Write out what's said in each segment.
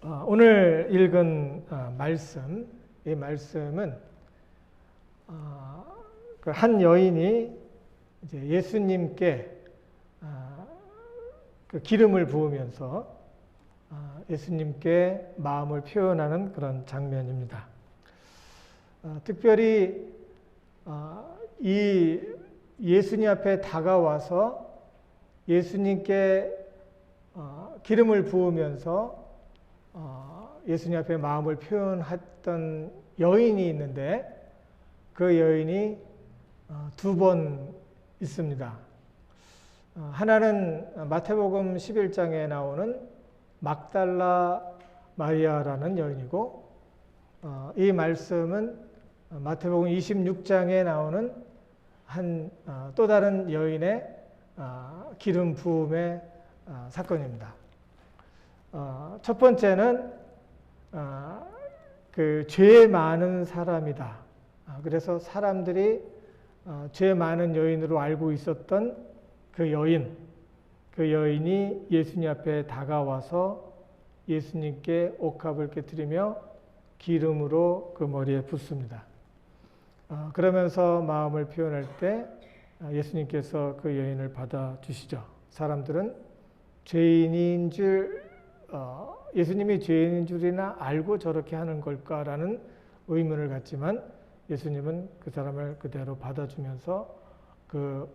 오늘 읽은 말씀, 이 말씀은 그 한 여인이 이제 예수님께 그 기름을 부으면서 예수님께 마음을 표현하는 그런 장면입니다. 특별히 이 예수님 앞에 다가와서 예수님께 기름을 부으면서 예수님 앞에 마음을 표현했던 여인이 있는데 그 여인이 두 번 있습니다. 하나는 마태복음 11장에 나오는 막달라 마리아라는 여인이고, 이 말씀은 마태복음 26장에 나오는 또 다른 여인의 기름 부음의 사건입니다. 첫 번째는 그 죄 많은 사람이다. 그래서 사람들이 죄 많은 여인으로 알고 있었던 그 여인이 예수님 앞에 다가와서 예수님께 옥합을 깨뜨리며 기름으로 그 머리에 붓습니다. 그러면서 마음을 표현할 때 예수님께서 그 여인을 받아주시죠. 사람들은 죄인인 줄, 예수님이 죄인인 줄이나 알고 저렇게 하는 걸까라는 의문을 갖지만 예수님은 그 사람을 그대로 받아주면서 그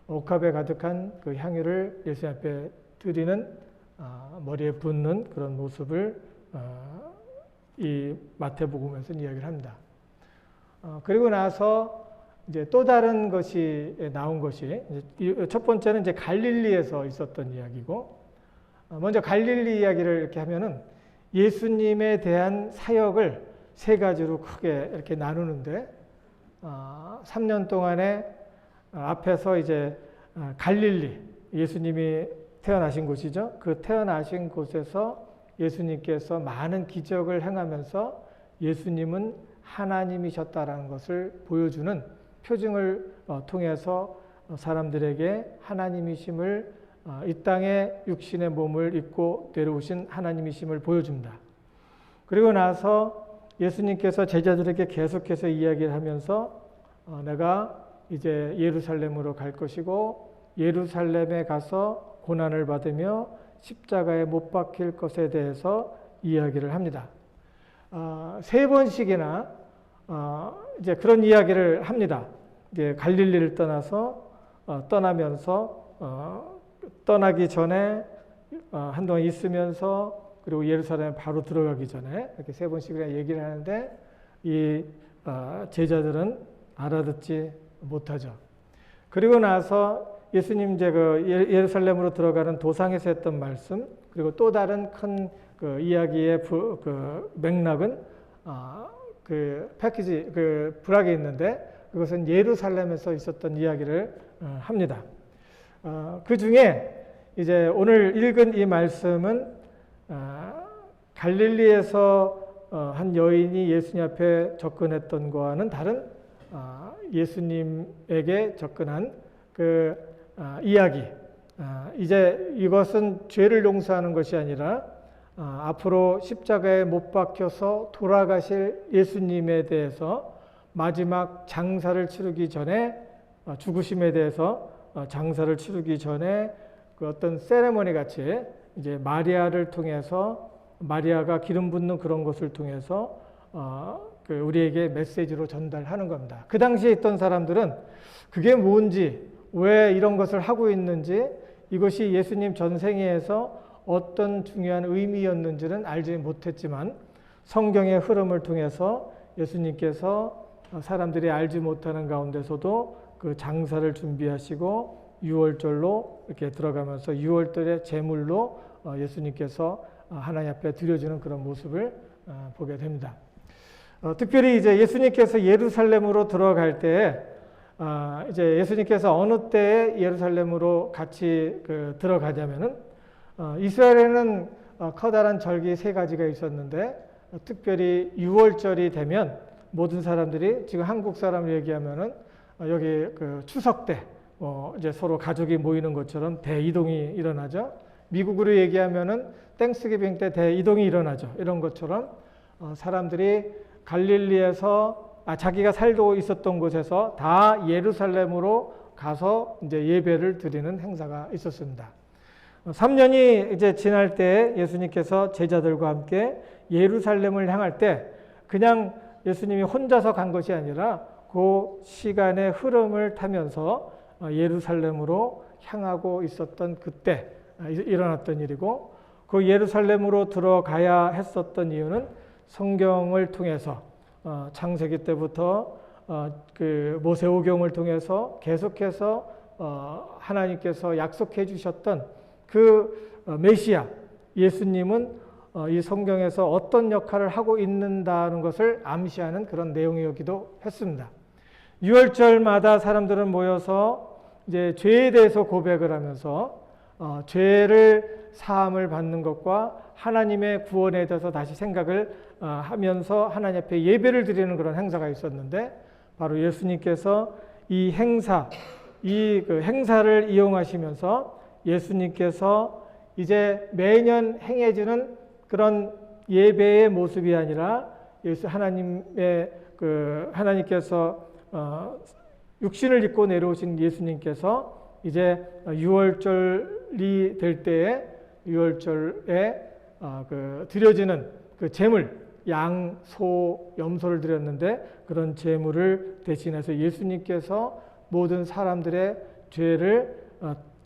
옥합에 가득한 그 향유를 예수님 앞에 드리는, 머리에 붓는 그런 모습을 이 마태복음에서 이야기를 합니다. 그리고 나서 이제 또 다른 것이 나온 것이, 첫 번째는 이제 갈릴리에서 있었던 이야기고, 먼저 갈릴리 이야기를 이렇게 하면은 예수님에 대한 사역을 세 가지로 크게 이렇게 나누는데, 3년 동안에 앞에서 이제 갈릴리, 예수님이 태어나신 곳이죠. 그 태어나신 곳에서 예수님께서 많은 기적을 행하면서 예수님은 하나님이셨다라는 것을 보여주는 표징을 통해서 사람들에게 하나님이심을, 이 땅에 육신의 몸을 입고 내려오신 하나님이심을 보여줍니다. 그리고 나서 예수님께서 제자들에게 계속해서 이야기를 하면서 내가 이제 예루살렘으로 갈 것이고 예루살렘에 가서 고난을 받으며 십자가에 못 박힐 것에 대해서 이야기를 합니다. 세 번씩이나 이제 그런 이야기를 합니다. 이제 갈릴리를 떠나면서 떠나기 전에 한동안 있으면서, 그리고 예루살렘에 바로 들어가기 전에 이렇게 세 번씩이나 얘기를 하는데 이 제자들은 알아듣지 못하죠. 그리고 나서 예수님 이제 그 예루살렘으로 들어가는 도상에서 했던 말씀, 그리고 또 다른 큰 그 이야기의 그 맥락은 그 패키지, 그 부락에 있는데 그것은 예루살렘에서 있었던 이야기를 합니다. 그 중에 이제 오늘 읽은 이 말씀은 갈릴리에서 한 여인이 예수님 앞에 접근했던 것과는 다른 예수님에게 접근한 그 이야기. 이제 이것은 죄를 용서하는 것이 아니라 앞으로 십자가에 못 박혀서 돌아가실 예수님에 대해서 마지막 장사를 치르기 전에, 죽으심에 대해서 장사를 치르기 전에 그 어떤 세레머니 같이 이제 마리아를 통해서, 마리아가 기름 붓는 그런 것을 통해서 그 우리에게 메시지로 전달하는 겁니다. 그 당시에 있던 사람들은 그게 뭔지, 왜 이런 것을 하고 있는지, 이것이 예수님 전생에서 어떤 중요한 의미였는지는 알지 못했지만 성경의 흐름을 통해서 예수님께서 사람들이 알지 못하는 가운데서도 그 장사를 준비하시고 6월절로 이렇게 들어가면서 6월절의 제물로 예수님께서 하나님 앞에 드려주는 그런 모습을 보게 됩니다. 특별히 이제 예수님께서 예루살렘으로 들어갈 때, 이제 예수님께서 어느 때에 예루살렘으로 같이 들어가냐면은, 이스라엘에는 커다란 절기 세 가지가 있었는데, 특별히 6월절이 되면 모든 사람들이, 지금 한국 사람을 얘기하면은 여기 그 추석 때 이제 서로 가족이 모이는 것처럼 대이동이 일어나죠. 미국으로 얘기하면은 땡스기빙 때 대이동이 일어나죠. 이런 것처럼 사람들이 갈릴리에서 자기가 살고 있었던 곳에서 다 예루살렘으로 가서 이제 예배를 드리는 행사가 있었습니다. 3년이 이제 지날 때 예수님께서 제자들과 함께 예루살렘을 향할 때 그냥 예수님이 혼자서 간 것이 아니라 그 시간의 흐름을 타면서 예루살렘으로 향하고 있었던 그때 일어났던 일이고, 그 예루살렘으로 들어가야 했었던 이유는 성경을 통해서 창세기 때부터 그 모세오경을 통해서 계속해서 하나님께서 약속해 주셨던 그 메시아 예수님은 이 성경에서 어떤 역할을 하고 있는다는 것을 암시하는 그런 내용이기도 했습니다. 유월절마다 사람들은 모여서 이제 죄에 대해서 고백을 하면서 죄를 사함을 받는 것과 하나님의 구원에 대해서 다시 생각을 하면서 하나님 앞에 예배를 드리는 그런 행사가 있었는데, 바로 예수님께서 이 그 행사를 이용하시면서 예수님께서 이제 매년 행해지는 그런 예배의 모습이 아니라 하나님께서 육신을 입고 내려오신 예수님께서 이제 유월절이 될 때에 유월절에 드려지는 그 제물, 양, 소, 염소를 드렸는데 그런 제물을 대신해서 예수님께서 모든 사람들의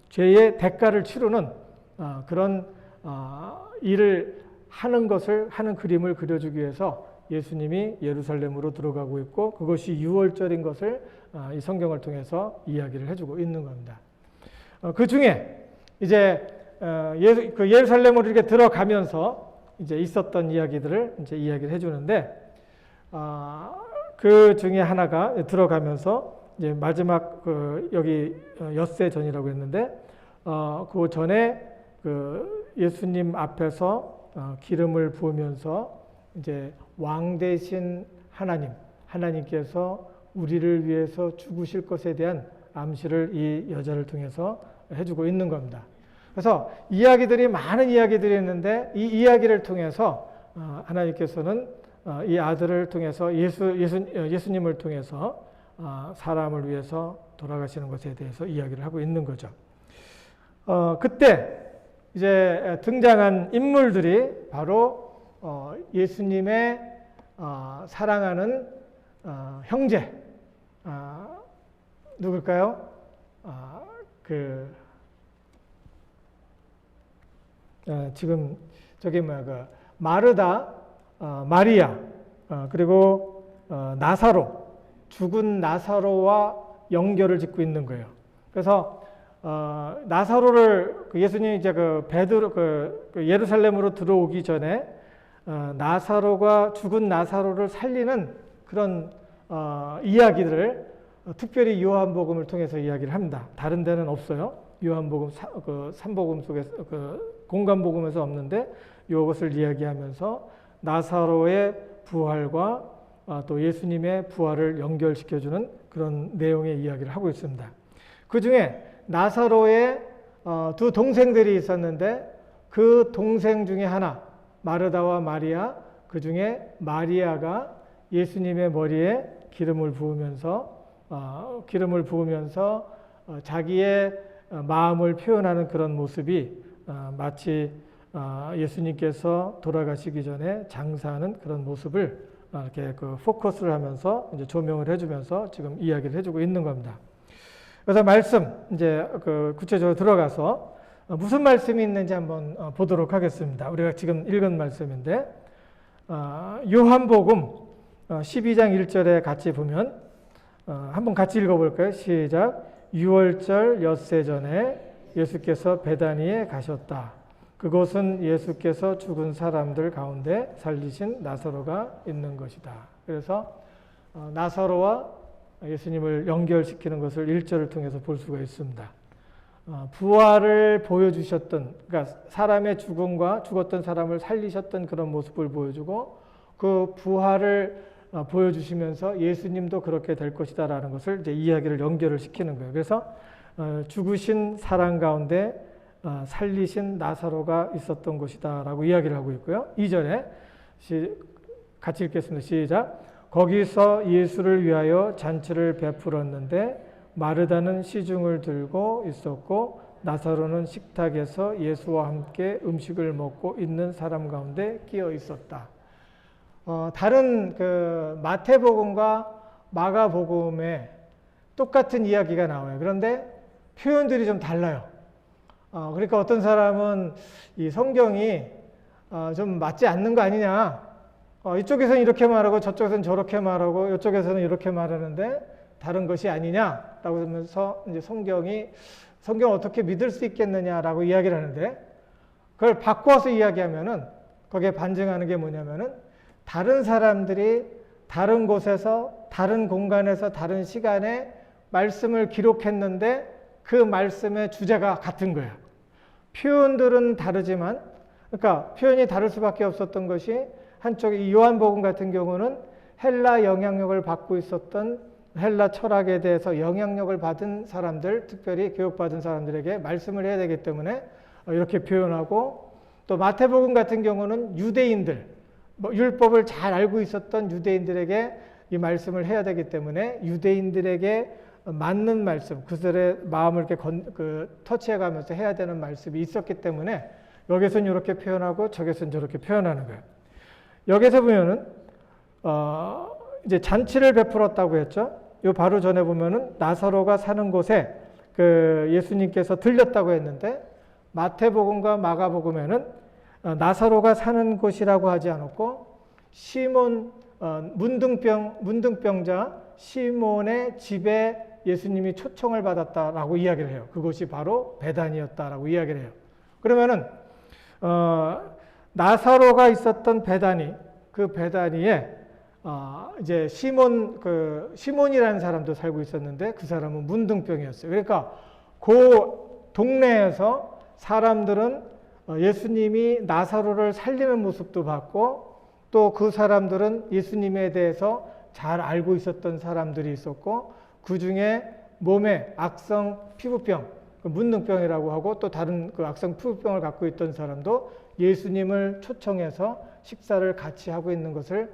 죄의 대가를 치르는 그런 일을 하는 그림을 그려주기 위해서 예수님이 예루살렘으로 들어가고 있고, 그것이 유월절인 것을 이 성경을 통해서 이야기를 해주고 있는 겁니다. 그 중에 이제 예루살렘으로 이렇게 들어가면서 이제 있었던 이야기들을 이제 이야기를 해주는데, 그 중에 하나가 들어가면서 이제 마지막 여기 엿새 전이라고 했는데, 그 전에 예수님 앞에서 기름을 부으면서 이제 왕 대신 하나님께서 우리를 위해서 죽으실 것에 대한 암시를 이 여자를 통해서 해주고 있는 겁니다. 그래서 많은 이야기들이 있는데, 이 이야기를 통해서 하나님께서는 이 아들을 통해서 예수님을 통해서 사람을 위해서 돌아가시는 것에 대해서 이야기를 하고 있는 거죠. 그때 이제 등장한 인물들이 바로 예수님의 사랑하는 형제, 누굴까요? 지금 마르다, 마리아, 그리고 나사로, 죽은 나사로와 연결을 짓고 있는 거예요. 그래서 나사로를 예수님이 이제 예루살렘으로 들어오기 전에 나사로가 죽은 나사로를 살리는 그런 이야기들을 특별히 요한복음을 통해서 이야기를 합니다. 다른 데는 없어요. 요한복음 3복음 속에서 공간복음에서 없는데 이것을 이야기하면서 나사로의 부활과 또 예수님의 부활을 연결시켜주는 그런 내용의 이야기를 하고 있습니다. 그 중에 나사로의 두 동생들이 있었는데, 그 동생 중에 하나, 마르다와 마리아, 그 중에 마리아가 예수님의 머리에 기름을 부으면서 자기의 마음을 표현하는 그런 모습이 마치 예수님께서 돌아가시기 전에 장사하는 그런 모습을 이렇게 포커스를 하면서 이제 조명을 해주면서 지금 이야기를 해주고 있는 겁니다. 그래서 이제 구체적으로 들어가서 무슨 말씀이 있는지 한번 보도록 하겠습니다. 우리가 지금 읽은 말씀인데, 요한복음 12장 1절에 같이 보면 한번 같이 읽어볼까요? 시작. 유월절 엿새 전에 예수께서 베다니에 가셨다. 그곳은 예수께서 죽은 사람들 가운데 살리신 나사로가 있는 것이다. 그래서 나사로와 예수님을 연결시키는 것을 1절을 통해서 볼 수가 있습니다. 부활을 보여주셨던, 그러니까 사람의 죽음과 죽었던 사람을 살리셨던 그런 모습을 보여주고, 그 부활을 보여주시면서 예수님도 그렇게 될 것이다라는 것을 이제 이야기를 연결을 시키는 거예요. 그래서 죽으신 사람 가운데 살리신 나사로가 있었던 곳이다라고 이야기를 하고 있고요. 2절에 같이 읽겠습니다. 시작. 거기서 예수를 위하여 잔치를 베풀었는데 마르다는 시중을 들고 있었고 나사로는 식탁에서 예수와 함께 음식을 먹고 있는 사람 가운데 끼어 있었다. 다른 그 마태복음과 마가복음에 똑같은 이야기가 나와요. 그런데 표현들이 좀 달라요. 그러니까 어떤 사람은 이 성경이 좀 맞지 않는 거 아니냐. 이쪽에서는 이렇게 말하고 저쪽에서는 저렇게 말하고 이쪽에서는 이렇게 말하는데 다른 것이 아니냐라고 하면서 이제 성경을 어떻게 믿을 수 있겠느냐라고 이야기를 하는데 그걸 바꿔서 이야기하면은 거기에 반증하는 게 뭐냐면은 다른 사람들이 다른 곳에서 다른 공간에서 다른 시간에 말씀을 기록했는데 그 말씀의 주제가 같은 거예요. 표현들은 다르지만 그러니까 표현이 다를 수밖에 없었던 것이 한쪽에 이 요한복음 같은 경우는 헬라 영향력을 받고 있었던 헬라 철학에 대해서 영향력을 받은 사람들, 특별히 교육받은 사람들에게 말씀을 해야 되기 때문에 이렇게 표현하고 또 마태복음 같은 경우는 유대인들, 율법을 잘 알고 있었던 유대인들에게 이 말씀을 해야 되기 때문에 유대인들에게 맞는 말씀, 그들의 마음을 이렇게 터치해가면서 해야 되는 말씀이 있었기 때문에 여기서는 이렇게 표현하고 저기서는 저렇게 표현하는 거예요. 여기서 보면은 이제 잔치를 베풀었다고 했죠. 요 바로 전에 보면은 나사로가 사는 곳에 그 예수님께서 들렸다고 했는데 마태복음과 마가복음에는 나사로가 사는 곳이라고 하지 않았고 시몬 문둥병자 시몬의 집에 예수님이 초청을 받았다라고 이야기를 해요. 그곳이 바로 베다니였다라고 이야기를 해요. 그러면은 나사로가 있었던 베다니, 그 베다니에 이제 시몬이라는 사람도 살고 있었는데 그 사람은 문둥병이었어요. 그러니까 그 동네에서 사람들은 예수님이 나사로를 살리는 모습도 봤고 또 그 사람들은 예수님에 대해서 잘 알고 있었던 사람들이 있었고 그 중에 몸에 악성 피부병, 문둥병이라고 하고 또 다른 그 악성 피부병을 갖고 있던 사람도 예수님을 초청해서 식사를 같이 하고 있는 것을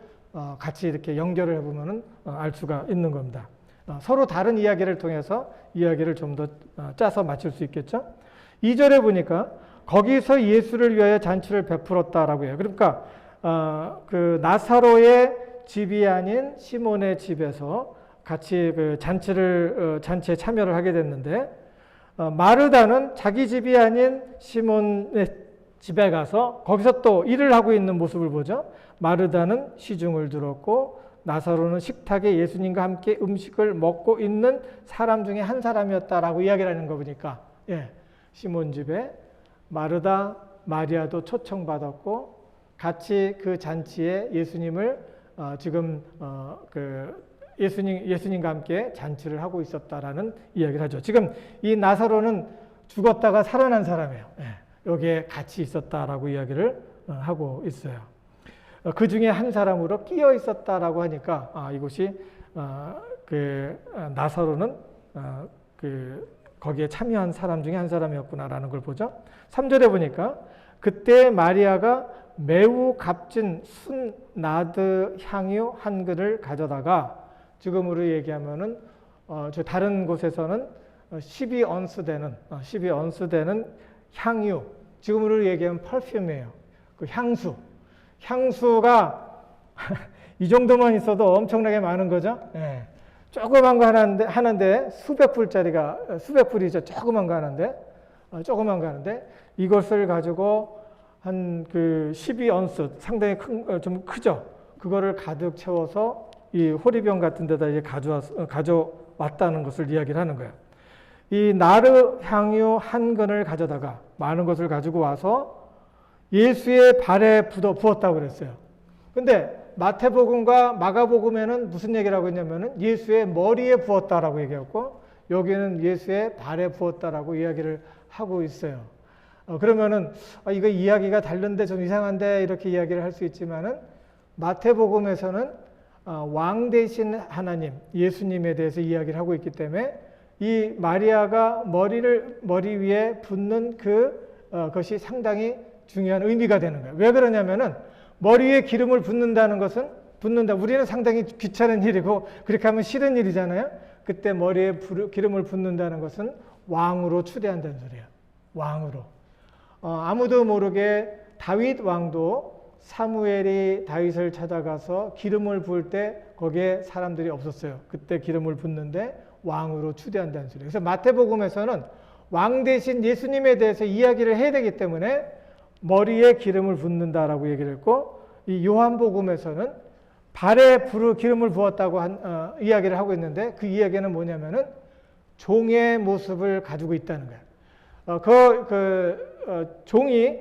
같이 이렇게 연결을 해보면 알 수가 있는 겁니다. 서로 다른 이야기를 통해서 이야기를 좀 더 짜서 맞출 수 있겠죠. 2절에 보니까 거기서 예수를 위하여 잔치를 베풀었다라고 해요. 그러니까 그 나사로의 집이 아닌 시몬의 집에서 같이 그 잔치에 참여를 하게 됐는데 마르다는 자기 집이 아닌 시몬의 집에 가서 거기서 또 일을 하고 있는 모습을 보죠. 마르다는 시중을 들었고 나사로는 식탁에 예수님과 함께 음식을 먹고 있는 사람 중에 한 사람이었다라고 이야기를 하는 거 보니까 시몬 집에 마르다, 마리아도 초청받았고 같이 그 잔치에 예수님을 예수님과 함께 잔치를 하고 있었다라는 이야기를 하죠. 지금 이 나사로는 죽었다가 살아난 사람이에요. 여기에 같이 있었다라고 이야기를 하고 있어요. 그 중에 한 사람으로 끼어 있었다라고 하니까 이곳이 나사로는 거기에 참여한 사람 중에 한 사람이었구나라는 걸 보죠. 3절에 보니까 그때 마리아가 매우 값진 순나드 향유 한 그릇을 가져다가 지금으로 얘기하면은 저 다른 곳에서는 12언스 되는 향유, 지금으로 얘기하면 펄퓸이에요. 그 향수가 이 정도만 있어도 엄청나게 많은 거죠. 조그만 거 하는데 수백 불이죠. 조그만 거 하는데 이것을 가지고 한 12언스 상당히 좀 크죠. 그거를 가득 채워서 이 호리병 같은 데다 이제 가져왔다는 것을 이야기를 하는 거예요. 이 나르 향유 한 근을 가져다가 많은 것을 가지고 와서 예수의 발에 부었다고 그랬어요. 근데 마태복음과 마가복음에는 무슨 얘기를 하고 있냐면은 예수의 머리에 부었다라고 얘기했고 여기는 예수의 발에 부었다라고 이야기를 하고 있어요. 그러면은 이거 이야기가 다른데 좀 이상한데 이렇게 이야기를 할 수 있지만은 마태복음에서는 왕 대신 하나님 예수님에 대해서 이야기를 하고 있기 때문에 이 마리아가 머리 위에 붓는 그것이 상당히 중요한 의미가 되는 거예요. 왜 그러냐면은 머리 위에 기름을 붓는다는 것은 우리는 상당히 귀찮은 일이고 그렇게 하면 싫은 일이잖아요. 그때 머리에 기름을 붓는다는 것은 왕으로 추대한다는 소리예요. 왕으로. 아무도 모르게 다윗 왕도 사무엘이 다윗을 찾아가서 기름을 부을 때 거기에 사람들이 없었어요. 그때 기름을 붓는데 왕으로 추대한다는 소리예요. 그래서 마태복음에서는 왕 대신 예수님에 대해서 이야기를 해야 되기 때문에 머리에 기름을 붓는다라고 얘기를 했고, 이 요한복음에서는 발에 기름을 부었다고 이야기를 하고 있는데, 그 이야기는 뭐냐면은 종의 모습을 가지고 있다는 거예요. 종이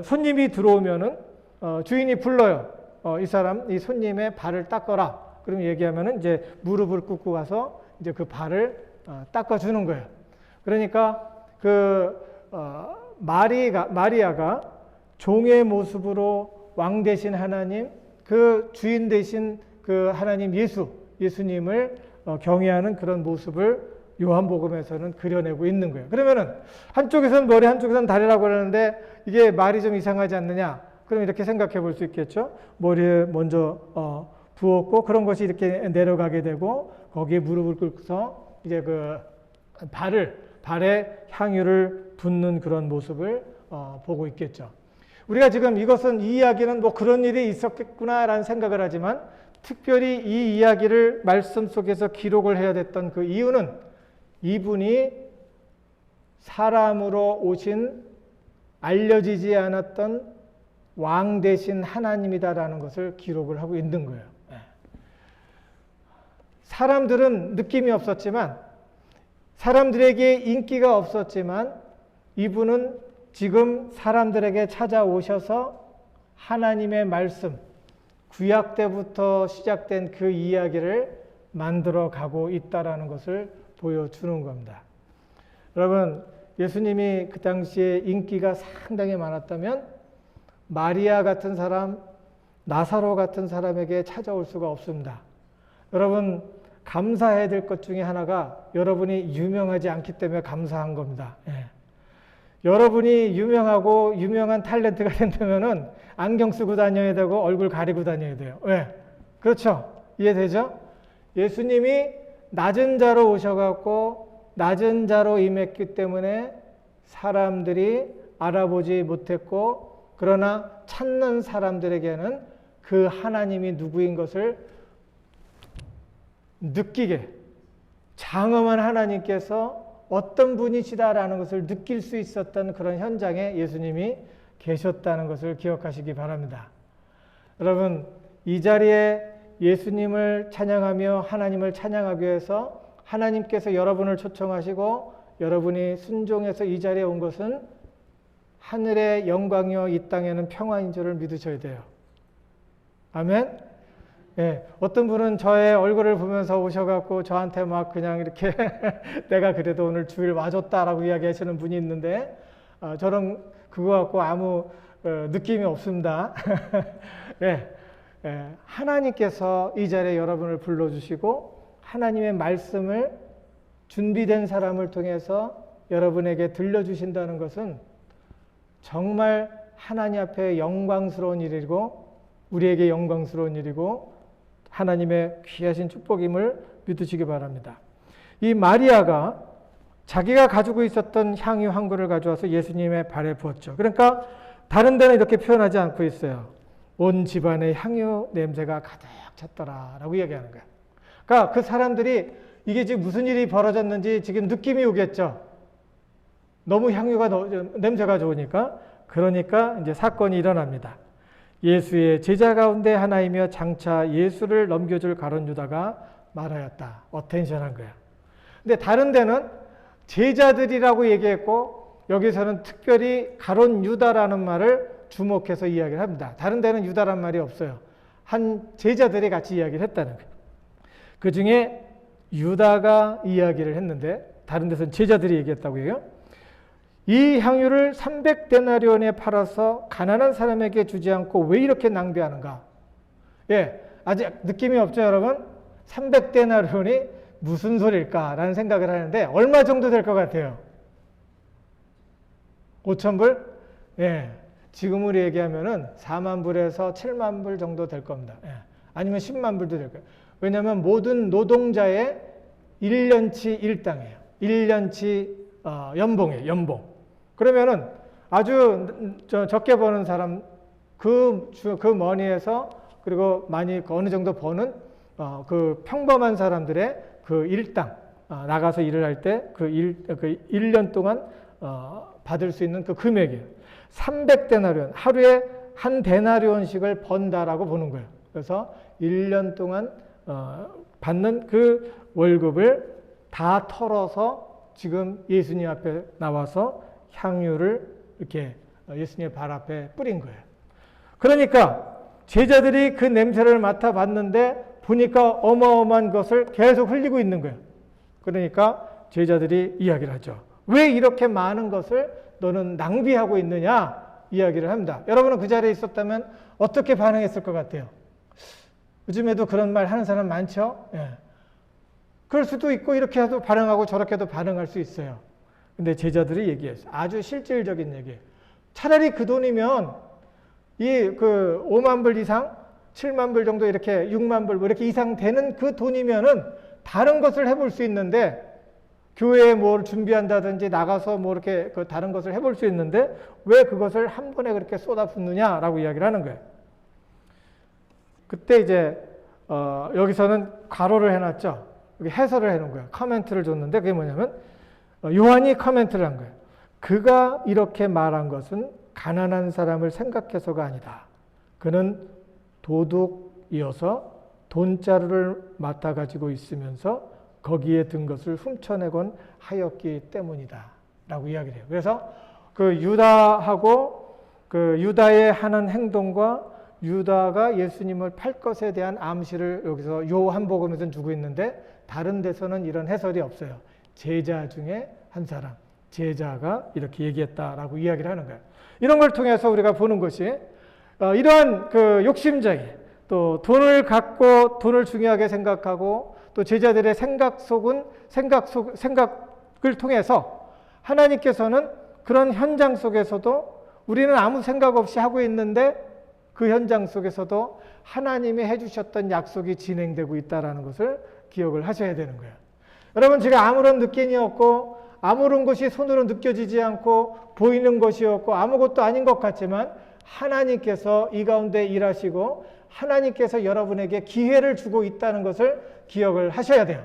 손님이 들어오면은 주인이 불러요. 이 손님의 발을 닦아라. 그럼 얘기하면은 이제 무릎을 꿇고 가서 이제 그 발을 닦아주는 거예요. 그러니까 마리아가 종의 모습으로 왕 대신 하나님, 그 주인 대신 그 하나님 예수님을 경외하는 그런 모습을 요한복음에서는 그려내고 있는 거예요. 그러면은 한쪽에서는 머리, 한쪽에서는 다리라고 하는데 이게 말이 좀 이상하지 않느냐? 그럼 이렇게 생각해 볼 수 있겠죠. 머리에 먼저 부었고 그런 것이 이렇게 내려가게 되고 거기에 무릎을 꿇고서 이제 발에 향유를 붓는 그런 모습을 보고 있겠죠. 우리가 지금 이 이야기는 뭐 그런 일이 있었겠구나라는 생각을 하지만 특별히 이 이야기를 말씀 속에서 기록을 해야 됐던 그 이유는 이분이 사람으로 오신 알려지지 않았던 왕 대신 하나님이다라는 것을 기록을 하고 있는 거예요. 사람들은 느낌이 없었지만, 사람들에게 인기가 없었지만 이분은 지금 사람들에게 찾아오셔서 하나님의 말씀, 구약 때부터 시작된 그 이야기를 만들어 가고 있다라는 것을 보여주는 겁니다. 여러분, 예수님이 그 당시에 인기가 상당히 많았다면 마리아 같은 사람, 나사로 같은 사람에게 찾아올 수가 없습니다. 여러분, 감사해야 될 것 중에 하나가 여러분이 유명하지 않기 때문에 감사한 겁니다. 여러분이 유명하고 유명한 탤런트가 된다면은 안경 쓰고 다녀야 되고 얼굴 가리고 다녀야 돼요. 왜? 그렇죠? 이해되죠? 예수님이 낮은 자로 오셔갖고 낮은 자로 임했기 때문에 사람들이 알아보지 못했고, 그러나 찾는 사람들에게는 그 하나님이 누구인 것을 느끼게, 장엄한 하나님께서 어떤 분이시다라는 것을 느낄 수 있었던 그런 현장에 예수님이 계셨다는 것을 기억하시기 바랍니다. 여러분, 이 자리에 예수님을 찬양하며 하나님을 찬양하기 위해서 하나님께서 여러분을 초청하시고 여러분이 순종해서 이 자리에 온 것은 하늘의 영광이요 이 땅에는 평화인 줄을 믿으셔야 돼요. 아멘? 예, 어떤 분은 저의 얼굴을 보면서 오셔갖고 저한테 막 그냥 이렇게 내가 그래도 오늘 주일 와줬다라고 이야기하시는 분이 있는데, 저는 그거 갖고 아무 느낌이 없습니다. 예, 하나님께서 이 자리에 여러분을 불러주시고 하나님의 말씀을 준비된 사람을 통해서 여러분에게 들려주신다는 것은 정말 하나님 앞에 영광스러운 일이고 우리에게 영광스러운 일이고 하나님의 귀하신 축복임을 믿으시기 바랍니다. 이 마리아가 자기가 가지고 있었던 향유 한 그릇을 가져와서 예수님의 발에 부었죠. 그러니까 다른 데는 이렇게 표현하지 않고 있어요. 온 집안에 향유 냄새가 가득 찼더라라고 이야기하는 거예요. 그러니까 그 사람들이 이게 지금 무슨 일이 벌어졌는지 지금 느낌이 오겠죠. 너무 냄새가 좋으니까. 그러니까 이제 사건이 일어납니다. 예수의 제자 가운데 하나이며 장차 예수를 넘겨줄 가룟 유다가 말하였다. 어텐션한 거야. 근데 다른 데는 제자들이라고 얘기했고 여기서는 특별히 가룟 유다라는 말을 주목해서 이야기를 합니다. 다른 데는 유다란 말이 없어요. 한 제자들이 같이 이야기를 했다는 거예요. 그 중에 유다가 이야기를 했는데 다른 데서는 제자들이 얘기했다고 해요. 이 향유를 300데나리온에 팔아서 가난한 사람에게 주지 않고 왜 이렇게 낭비하는가? 예, 아직 느낌이 없죠, 여러분? 300데나리온이 무슨 소릴까라는 생각을 하는데 얼마 정도 될 것 같아요? 5천 불? 예. 지금으로 얘기하면은 4만 불에서 7만 불 정도 될 겁니다. 예. 아니면 10만 불도 될 거예요. 왜냐하면 모든 노동자의 1년치 일당이에요. 1년치 연봉이에요. 연봉. 그러면은 아주 적게 버는 사람 그 머니에서 그리고 많이 어느 정도 버는 그 평범한 사람들의 그 일당 나가서 일을 할 때 그 1년 동안 받을 수 있는 그 금액이에요. 300데나리온, 하루에 한 데나리온씩을 번다라고 보는 거예요. 그래서 1년 동안 받는 그 월급을 다 털어서 지금 예수님 앞에 나와서 향유를 이렇게 예수님의 발 앞에 뿌린 거예요. 그러니까 제자들이 그 냄새를 맡아봤는데 보니까 어마어마한 것을 계속 흘리고 있는 거예요. 그러니까 제자들이 이야기를 하죠. 왜 이렇게 많은 것을 너는 낭비하고 있느냐 이야기를 합니다. 여러분은 그 자리에 있었다면 어떻게 반응했을 것 같아요? 요즘에도 그런 말 하는 사람 많죠? 예. 그럴 수도 있고 이렇게 해도 반응하고 저렇게도 반응할 수 있어요. 근데 제자들이 얘기했어요. 아주 실질적인 얘기예요. 차라리 그 돈이면 그 5만 불 이상, 7만 불 정도 이렇게 6만 불 이렇게 이상 되는 그 돈이면은 다른 것을 해볼 수 있는데 교회에 뭘 준비한다든지 나가서 뭐 이렇게 그 다른 것을 해볼 수 있는데 왜 그것을 한 번에 그렇게 쏟아붓느냐라고 이야기를 하는 거예요. 그때 이제 여기서는 괄호를 해놨죠. 여기 해설을 해놓은 거예요. 커멘트를 줬는데 그게 뭐냐면 요한이 커멘트를 한 거예요. 그가 이렇게 말한 것은 가난한 사람을 생각해서가 아니다. 그는 도둑이어서 돈자루를 맡아 가지고 있으면서 거기에 든 것을 훔쳐내곤 하였기 때문이다. 라고 이야기를 해요. 그래서 그 유다하고 그 유다의 하는 행동과 유다가 예수님을 팔 것에 대한 암시를 여기서 요한복음에서는 주고 있는데 다른 데서는 이런 해설이 없어요. 제자 중에 한 사람, 제자가 이렇게 얘기했다라고 이야기를 하는 거예요. 이런 걸 통해서 우리가 보는 것이 이러한 그 욕심쟁이 또 돈을 갖고 돈을 중요하게 생각하고 또 제자들의 생각을 통해서 하나님께서는 그런 현장 속에서도 우리는 아무 생각 없이 하고 있는데 그 현장 속에서도 하나님이 해주셨던 약속이 진행되고 있다는 것을 기억을 하셔야 되는 거예요. 여러분 제가 아무런 느낌이 없고 아무런 것이 손으로 느껴지지 않고 보이는 것이 없고 아무것도 아닌 것 같지만 하나님께서 이 가운데 일하시고 하나님께서 여러분에게 기회를 주고 있다는 것을 기억을 하셔야 돼요.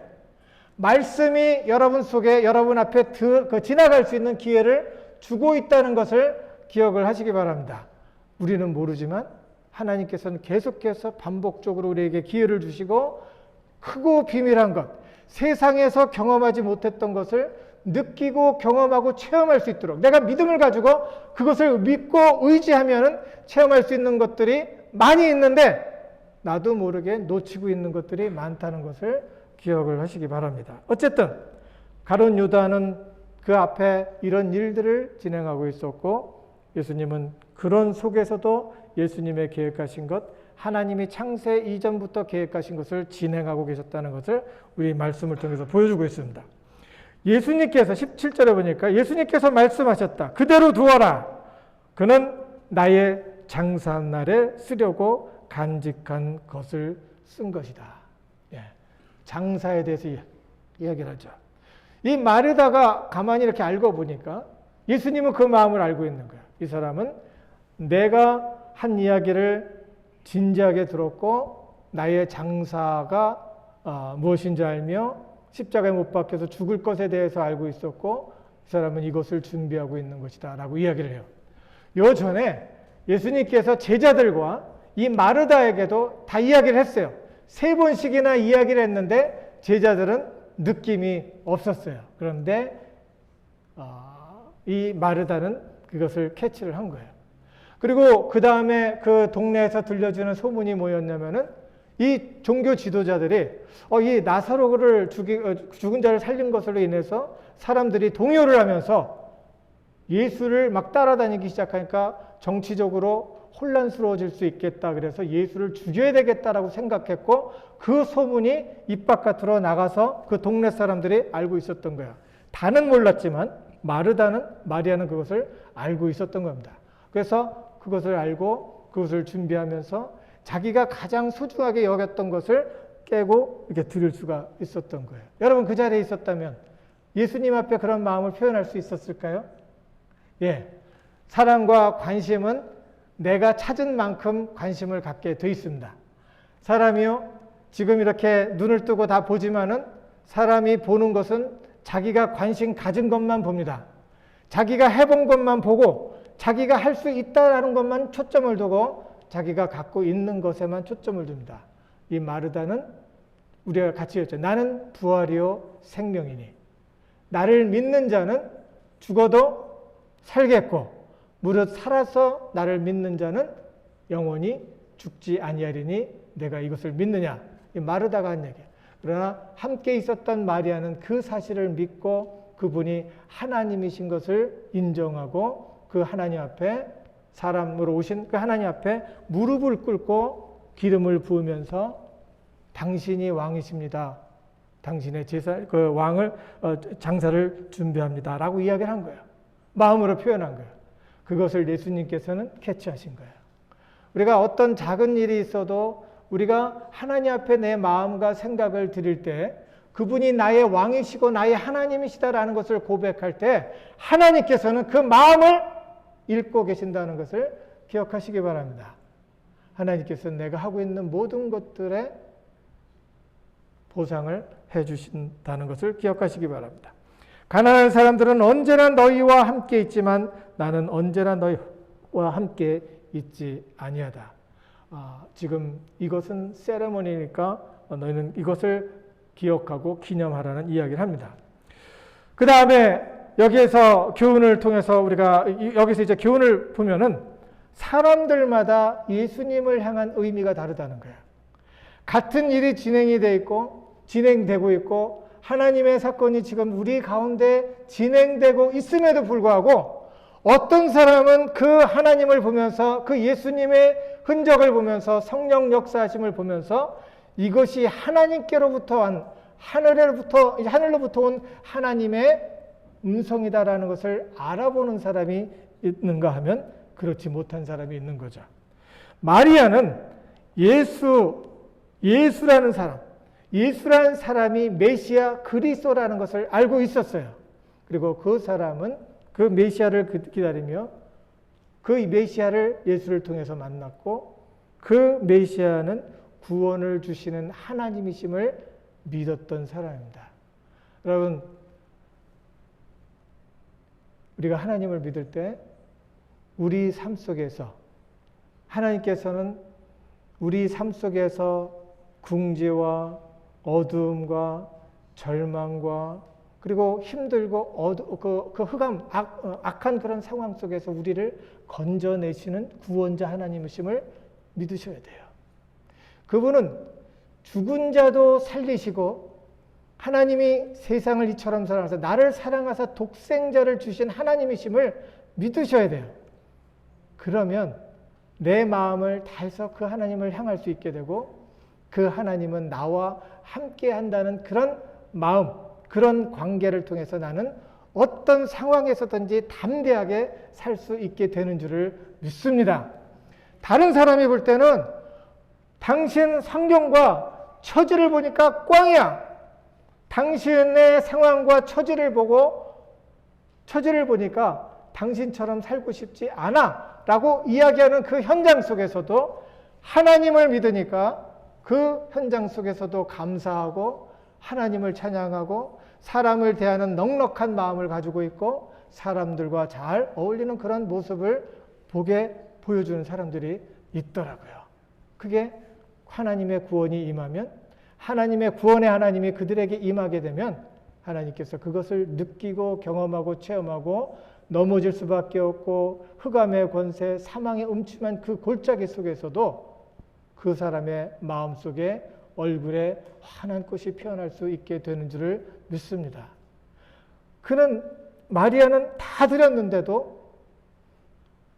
말씀이 여러분 속에 여러분 앞에 지나갈 수 있는 기회를 주고 있다는 것을 기억을 하시기 바랍니다. 우리는 모르지만 하나님께서는 계속해서 반복적으로 우리에게 기회를 주시고 크고 비밀한 것, 세상에서 경험하지 못했던 것을 느끼고 경험하고 체험할 수 있도록 내가 믿음을 가지고 그것을 믿고 의지하면 체험할 수 있는 것들이 많이 있는데 나도 모르게 놓치고 있는 것들이 많다는 것을 기억을 하시기 바랍니다. 어쨌든 가룟 유다는 그 앞에 이런 일들을 진행하고 있었고 예수님은 그런 속에서도 예수님의 계획하신 것, 하나님이 창세 이전부터 계획하신 것을 진행하고 계셨다는 것을 우리 말씀을 통해서 보여주고 있습니다. 예수님께서 17절에 보니까 예수님께서 말씀하셨다. 그대로 두어라. 그는 나의 장사한 날에 쓰려고 간직한 것을 쓴 것이다. 예. 장사에 대해서 이야기를 하죠. 이 마르다가 가만히 이렇게 알고 보니까 예수님은 그 마음을 알고 있는 거예요. 이 사람은 내가 한 이야기를 진지하게 들었고 나의 장사가 무엇인지 알며 십자가에 못 박혀서 죽을 것에 대해서 알고 있었고 이 사람은 이것을 준비하고 있는 것이다 라고 이야기를 해요. 요 전에 예수님께서 제자들과 이 마르다에게도 다 이야기를 했어요. 3번씩이나 이야기를 했는데 제자들은 느낌이 없었어요. 그런데 이 마르다는 그것을 캐치를 한 거예요. 그리고 그 다음에 그 동네에서 들려주는 소문이 뭐였냐면은 이 종교 지도자들이 이 나사로를 죽은 자를 살린 것으로 인해서 사람들이 동요를 하면서 예수를 막 따라다니기 시작하니까 정치적으로 혼란스러워질 수 있겠다. 그래서 예수를 죽여야 되겠다라고 생각했고 그 소문이 입 바깥으로 나가서 그 동네 사람들이 알고 있었던 거야. 다는 몰랐지만 마리아는 그것을 알고 있었던 겁니다. 그래서 그것을 알고 그것을 준비하면서 자기가 가장 소중하게 여겼던 것을 깨고 이렇게 드릴 수가 있었던 거예요. 여러분 그 자리에 있었다면 예수님 앞에 그런 마음을 표현할 수 있었을까요? 예, 사랑과 관심은 내가 찾은 만큼 관심을 갖게 돼 있습니다. 사람이요, 지금 이렇게 눈을 뜨고 다 보지만은 사람이 보는 것은 자기가 관심 가진 것만 봅니다. 자기가 해본 것만 보고 자기가 할 수 있다라는 것만 초점을 두고 자기가 갖고 있는 것에만 초점을 둡니다. 이 마르다는 우리가 같이 했죠. 나는 부활이요 생명이니 나를 믿는 자는 죽어도 살겠고 무릇 살아서 나를 믿는 자는 영원히 죽지 아니하리니 내가 이것을 믿느냐. 이 마르다가 한 얘기예요. 그러나 함께 있었던 마리아는 그 사실을 믿고 그분이 하나님이신 것을 인정하고 그 하나님 앞에 사람으로 오신 그 하나님 앞에 무릎을 꿇고 기름을 부으면서 당신이 왕이십니다. 당신의 그 왕을 장사를 준비합니다. 라고 이야기를 한 거예요. 마음으로 표현한 거예요. 그것을 예수님께서는 캐치하신 거예요. 우리가 어떤 작은 일이 있어도 우리가 하나님 앞에 내 마음과 생각을 드릴 때 그분이 나의 왕이시고 나의 하나님이시다라는 것을 고백할 때 하나님께서는 그 마음을 읽고 계신다는 것을 기억하시기 바랍니다. 하나님께서는 내가 하고 있는 모든 것들에 보상을 해주신다는 것을 기억하시기 바랍니다. 가난한 사람들은 언제나 너희와 함께 있지만 나는 언제나 너희와 함께 있지 아니하다. 지금 이것은 세레모니니까 너희는 이것을 기억하고 기념하라는 이야기를 합니다. 그 다음에 여기에서 교훈을 통해서 우리가 여기서 이제 교훈을 보면은 사람들마다 예수님을 향한 의미가 다르다는 거예요. 같은 일이 진행되고 있고 하나님의 사건이 지금 우리 가운데 진행되고 있음에도 불구하고 어떤 사람은 그 하나님을 보면서 그 예수님의 흔적을 보면서 성령 역사하심을 보면서 이것이 하나님께로부터 하늘로부터 온 하나님의 음성이다라는 것을 알아보는 사람이 있는가 하면 그렇지 못한 사람이 있는 거죠. 마리아는 예수라는 사람이 메시아 그리스도라는 것을 알고 있었어요. 그리고 그 사람은 그 메시아를 기다리며 그 메시아를 예수를 통해서 만났고 그 메시아는 구원을 주시는 하나님이심을 믿었던 사람입니다. 여러분, 우리가 하나님을 믿을 때 우리 삶 속에서 하나님께서는 우리 삶 속에서 궁지와 어두움과 절망과 그리고 힘들고 그 흑암, 악한 그런 상황 속에서 우리를 건져내시는 구원자 하나님이심을 믿으셔야 돼요. 그분은 죽은 자도 살리시고 하나님이 세상을 이처럼 사랑하사 나를 사랑하사 독생자를 주신 하나님이심을 믿으셔야 돼요. 그러면 내 마음을 다해서 그 하나님을 향할 수 있게 되고 그 하나님은 나와 함께 한다는 그런 마음, 그런 관계를 통해서 나는 어떤 상황에서든지 담대하게 살 수 있게 되는 줄을 믿습니다. 다른 사람이 볼 때는 당신 환경과 처지를 보니까 꽝이야. 당신의 상황과 처지를 보니까 당신처럼 살고 싶지 않아 라고 이야기하는 그 현장 속에서도 하나님을 믿으니까 그 현장 속에서도 감사하고 하나님을 찬양하고 사람을 대하는 넉넉한 마음을 가지고 있고 사람들과 잘 어울리는 그런 모습을 보여주는 사람들이 있더라고요. 그게 하나님의 구원이 임하면 하나님의 구원의 하나님이 그들에게 임하게 되면 하나님께서 그것을 느끼고 경험하고 체험하고 넘어질 수밖에 없고 흑암의 권세, 사망의 음침한 그 골짜기 속에서도 그 사람의 마음속에 얼굴에 환한 꽃이 피어날 수 있게 되는 줄을 믿습니다. 그는 마리아는 다 드렸는데도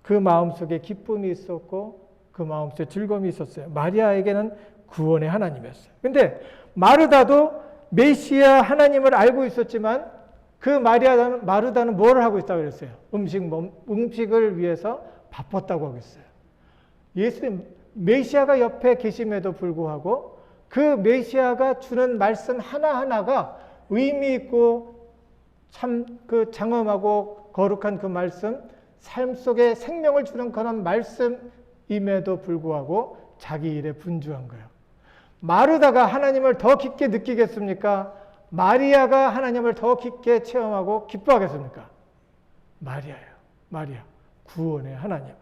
그 마음속에 기쁨이 있었고 그 마음속에 즐거움이 있었어요. 마리아에게는 구원의 하나님이었어요. 근데 마르다도 메시아 하나님을 알고 있었지만 그 마르다는 뭘 하고 있다고 그랬어요? 음식을 위해서 바빴다고 하고 있어요. 예수님, 메시아가 옆에 계심에도 불구하고 그 메시아가 주는 말씀 하나하나가 의미 있고 참 그 장엄하고 거룩한 그 말씀, 삶 속에 생명을 주는 그런 말씀임에도 불구하고 자기 일에 분주한 거예요. 마르다가 하나님을 더 깊게 느끼겠습니까? 마리아가 하나님을 더 깊게 체험하고 기뻐하겠습니까? 마리아예요. 마리아. 구원의 하나님.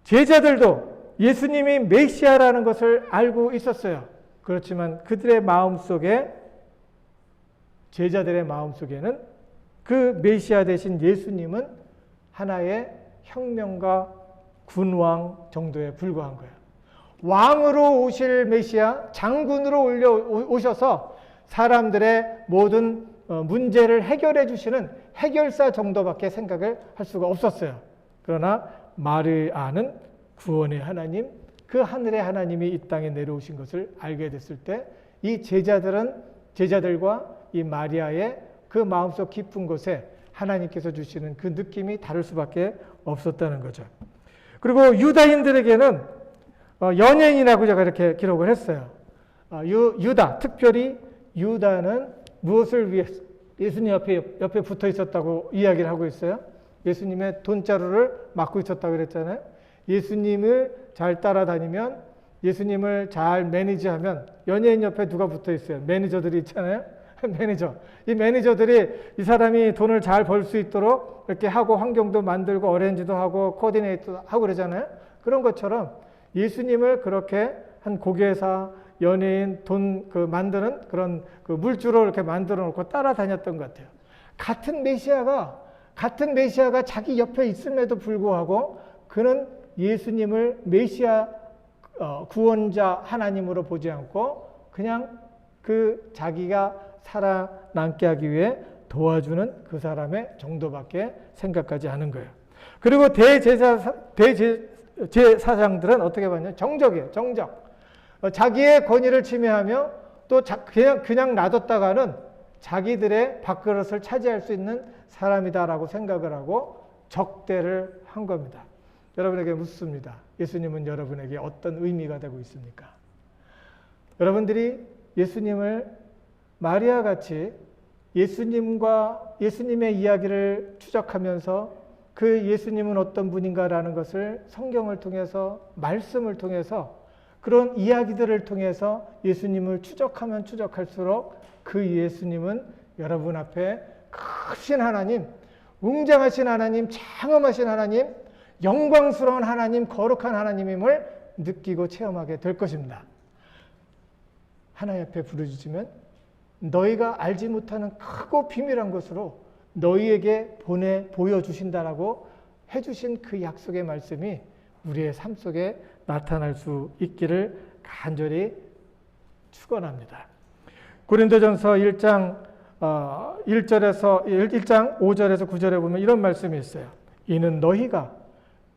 제자들도 예수님이 메시아라는 것을 알고 있었어요. 그렇지만 그들의 마음속에, 제자들의 마음속에는 그 메시아 대신 예수님은 하나의 혁명가 군왕 정도에 불과한 거예요. 왕으로 오실 메시아, 장군으로 오셔서 사람들의 모든 문제를 해결해 주시는 해결사 정도밖에 생각을 할 수가 없었어요. 그러나 마리아는 구원의 하나님, 그 하늘의 하나님이 이 땅에 내려오신 것을 알게 됐을 때 이 제자들과 이 마리아의 그 마음속 깊은 곳에 하나님께서 주시는 그 느낌이 다를 수밖에 없었다는 거죠. 그리고 유다인들에게는 연예인이라고 제가 이렇게 기록을 했어요. 유다, 특별히 유다는 무엇을 위해 예수님 옆에 붙어 있었다고 이야기를 하고 있어요? 예수님의 돈자루를 맡고 있었다고 그랬잖아요. 예수님을 잘 따라다니면, 예수님을 잘 매니지하면 연예인 옆에 누가 붙어 있어요? 매니저들이 있잖아요. 매니저. 이 매니저들이 이 사람이 돈을 잘 벌 수 있도록 이렇게 하고 환경도 만들고 어레인지도 하고 코디네이트도 하고 그러잖아요. 그런 것처럼 예수님을 그렇게 한 고개사, 연예인, 돈 만드는 그런 그 물주로 이렇게 만들어 놓고 따라다녔던 것 같아요. 같은 메시아가 자기 옆에 있음에도 불구하고 그는 예수님을 메시아 구원자 하나님으로 보지 않고 그냥 그 자기가 살아남게 하기 위해 도와주는 그 사람의 정도밖에 생각하지 않은 거예요. 그리고 대제사장들은 어떻게 봤냐? 정적이에요. 정적. 자기의 권위를 침해하며 또 그냥 놔뒀다가는 자기들의 밥그릇을 차지할 수 있는 사람이다라고 생각을 하고 적대를 한 겁니다. 여러분에게 묻습니다. 예수님은 여러분에게 어떤 의미가 되고 있습니까? 여러분들이 예수님을 마리아 같이 예수님의 이야기를 추적하면서 그 예수님은 어떤 분인가라는 것을 성경을 통해서, 말씀을 통해서, 그런 이야기들을 통해서 예수님을 추적하면 추적할수록 그 예수님은 여러분 앞에 크신 하나님, 웅장하신 하나님, 장엄하신 하나님, 영광스러운 하나님, 거룩한 하나님임을 느끼고 체험하게 될 것입니다. 하나님 앞에 부르짖으면 너희가 알지 못하는 크고 비밀한 것으로 너희에게 보여주신다라고 해주신 그 약속의 말씀이 우리의 삶 속에 나타날 수 있기를 간절히 축원합니다. 고린도전서 1장 1장 5절에서 9절에 보면 이런 말씀이 있어요. 이는 너희가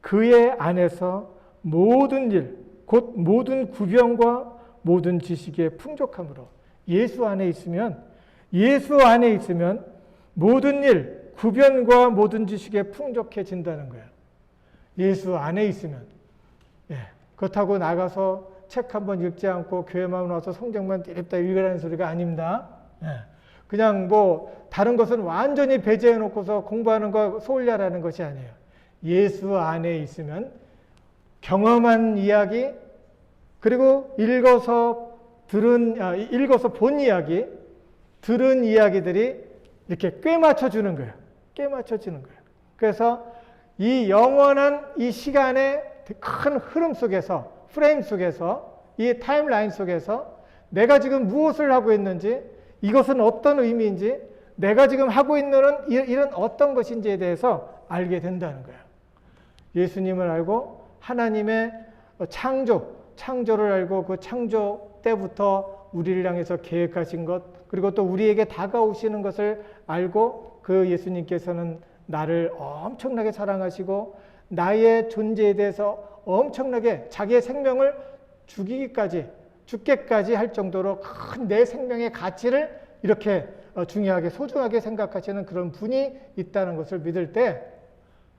그의 안에서 모든 일, 곧 모든 구변과 모든 지식에 풍족함으로 예수 안에 있으면 모든 일, 구변과 모든 지식에 풍족해진다는 거예요. 예수 안에 있으면. 그렇다고 나가서 책 한번 읽지 않고 교회만 와서 성경만 띠립다 읽으라는 소리가 아닙니다. 그냥 다른 것은 완전히 배제해 놓고서 공부하는 거 소홀히하라는 것이 아니에요. 예수 안에 있으면 경험한 이야기, 그리고 읽어서 본 이야기, 들은 이야기들이 이렇게 꿰맞춰 주는 거예요. 꿰맞춰지는 거예요. 그래서 이 영원한 이 시간의 큰 흐름 속에서, 프레임 속에서, 이 타임라인 속에서 내가 지금 무엇을 하고 있는지, 이것은 어떤 의미인지, 내가 지금 하고 있는 일은 어떤 것인지에 대해서 알게 된다는 거예요. 예수님을 알고 하나님의 창조를 알고 그 창조 때부터 우리를 향해서 계획하신 것, 그리고 또 우리에게 다가오시는 것을 알고 그 예수님께서는 나를 엄청나게 사랑하시고 나의 존재에 대해서 엄청나게 자기의 생명을 죽게까지 할 정도로 큰 내 생명의 가치를 이렇게 중요하게 소중하게 생각하시는 그런 분이 있다는 것을 믿을 때,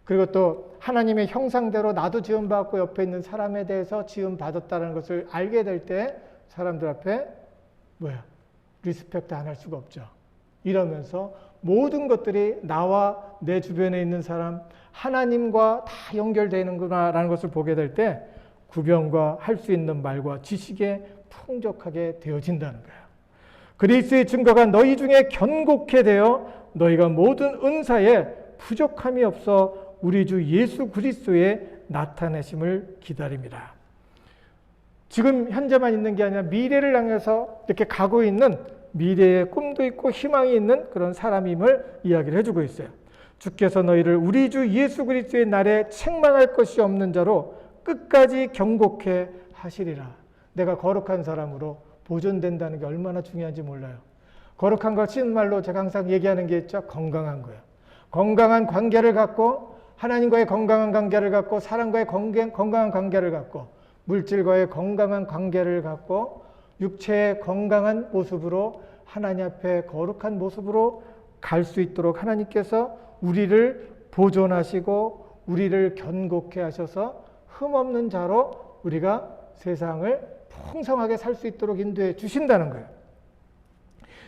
그리고 또 하나님의 형상대로 나도 지음받고 옆에 있는 사람에 대해서 지음받았다는 것을 알게 될 때 사람들 앞에 리스펙트 안 할 수가 없죠. 이러면서 모든 것들이 나와 내 주변에 있는 사람, 하나님과 다 연결되는구나라는 것을 보게 될 때 구변과 할 수 있는 말과 지식에 풍족하게 되어진다는 거예요. 그리스도의 증거가 너희 중에 견고케 되어 너희가 모든 은사에 부족함이 없어 우리 주 예수 그리스도의 나타내심을 기다립니다. 지금 현재만 있는 게 아니라 미래를 향해서 이렇게 가고 있는, 미래의 꿈도 있고 희망이 있는 그런 사람임을 이야기를 해주고 있어요. 주께서 너희를 우리 주 예수 그리스도의 날에 책망할 것이 없는 자로 끝까지 경고케 하시리라. 내가 거룩한 사람으로 보존된다는 게 얼마나 중요한지 몰라요. 거룩한 것 쉬운 말로 제가 항상 얘기하는 게 있죠. 건강한 거예요. 건강한 관계를 갖고, 하나님과의 건강한 관계를 갖고, 사람과의 건강한 관계를 갖고, 물질과의 건강한 관계를 갖고, 육체의 건강한 모습으로 하나님 앞에 거룩한 모습으로 갈 수 있도록 하나님께서 우리를 보존하시고 우리를 견고케 하셔서 흠없는 자로 우리가 세상을 풍성하게 살 수 있도록 인도해 주신다는 거예요.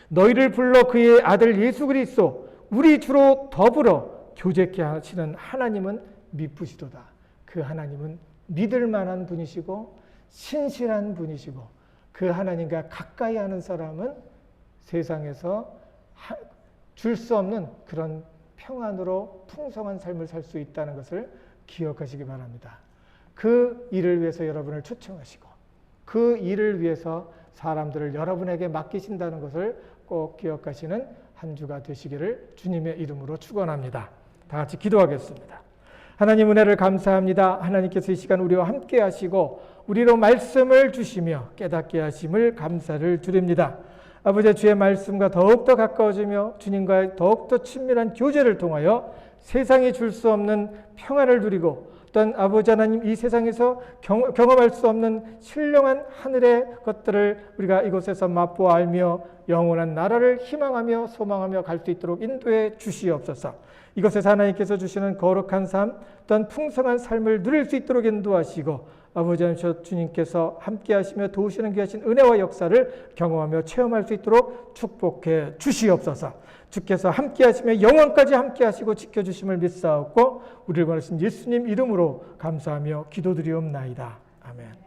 너희를 불러 그의 아들 예수 그리스도 우리 주로 더불어 교제케 하시는 하나님은 미쁘시도다. 그 하나님은 믿을 만한 분이시고 신실한 분이시고, 그 하나님과 가까이 하는 사람은 세상에서 줄 수 없는 그런 평안으로 풍성한 삶을 살 수 있다는 것을 기억하시기 바랍니다. 그 일을 위해서 여러분을 초청하시고 그 일을 위해서 사람들을 여러분에게 맡기신다는 것을 꼭 기억하시는 한 주가 되시기를 주님의 이름으로 축원합니다. 다 같이 기도하겠습니다. 하나님 은혜를 감사합니다. 하나님께서 이 시간 우리와 함께 하시고 우리로 말씀을 주시며 깨닫게 하심을 감사를 드립니다. 아버지, 주의 말씀과 더욱더 가까워지며 주님과 더욱더 친밀한 교제를 통하여 세상이 줄 수 없는 평안을 누리고, 또한 아버지 하나님 이 세상에서 경험할 수 없는 신령한 하늘의 것들을 우리가 이곳에서 맛보아 알며 영원한 나라를 희망하며 소망하며 갈 수 있도록 인도해 주시옵소서. 이것에서 하나님께서 주시는 거룩한 삶, 또한 풍성한 삶을 누릴 수 있도록 인도하시고, 아버지 하나님 주님께서 함께 하시며 도우시는 귀하신 은혜와 역사를 경험하며 체험할 수 있도록 축복해 주시옵소서. 주께서 함께 하시며 영원까지 함께 하시고 지켜주심을 믿사옵고 우리를 원하신 예수님 이름으로 감사하며 기도드리옵나이다. 아멘.